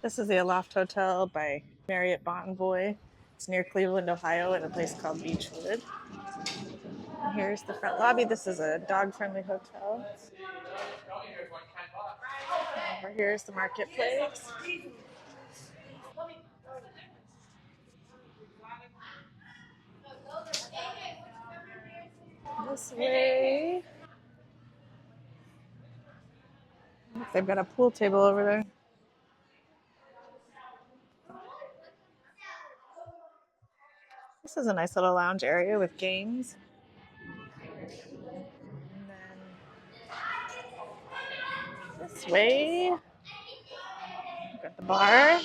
This is the Aloft Hotel by Marriott Bonvoy. It's near Cleveland, Ohio, in a place called Beechwood. And here's the front lobby. This is a dog-friendly hotel. Over here is the marketplace. This way. They've got a pool table over there. This is a nice little lounge area with games. And then this way, we've got the bar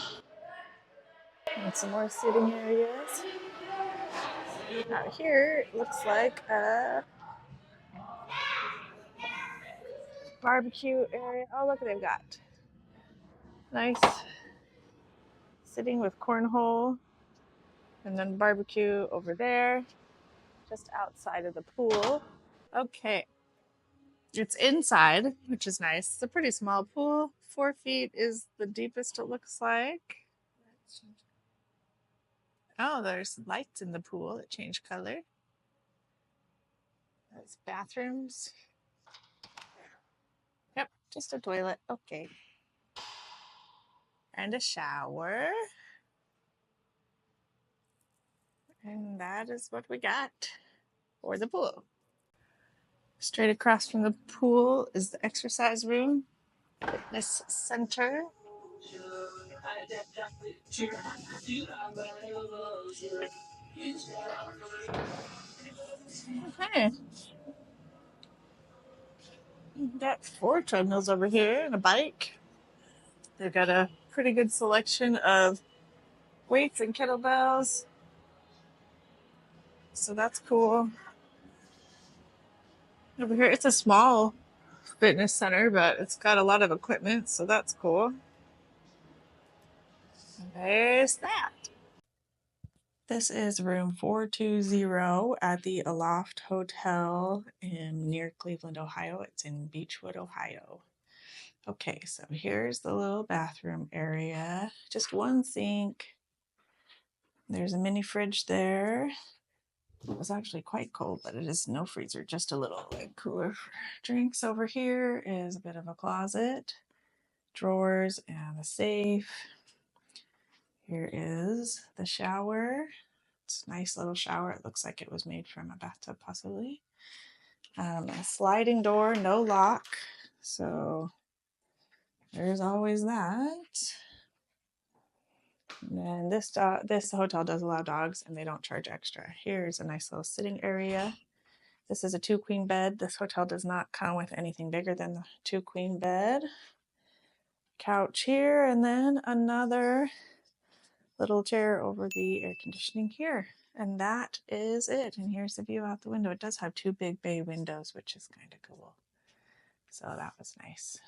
and some more sitting areas. Out here, it looks like a barbecue area. Oh, look, they've got nice sitting with cornhole and then barbecue over there, just outside of the pool. Okay, it's inside, which is nice. It's a pretty small pool. 4 feet is the deepest it looks like. Oh, there's lights in the pool that change color. There's bathrooms. Yep, just a toilet. Okay. And a shower. And that is what we got for the pool. Straight across from the pool is the exercise room, fitness center. Okay. We've got 4 treadmills over here and a bike. They've got a pretty good selection of weights and kettlebells. So that's cool. Over here, it's a small fitness center, but it's got a lot of equipment, so that's cool. And there's that. This is room 420 at the Aloft Hotel near Cleveland, Ohio. It's in Beechwood, Ohio. Okay, so here's the little bathroom area. Just one sink. There's a mini fridge there. It was actually quite cold, but it is no freezer, just a little cooler for drinks. Over here is a bit of a closet, drawers, and a safe. Here is the shower. It's a nice little shower. It looks like it was made from a bathtub, possibly. A sliding door, no lock, so there's always that. And then this hotel does allow dogs, and they don't charge extra. Here's a nice little sitting area. This is a 2-queen bed. This hotel does not come with anything bigger than the 2-queen bed. Couch here, and then another little chair over the air conditioning here. And that is it. And here's the view out the window. It does have 2 big bay windows, which is kind of cool. So that was nice.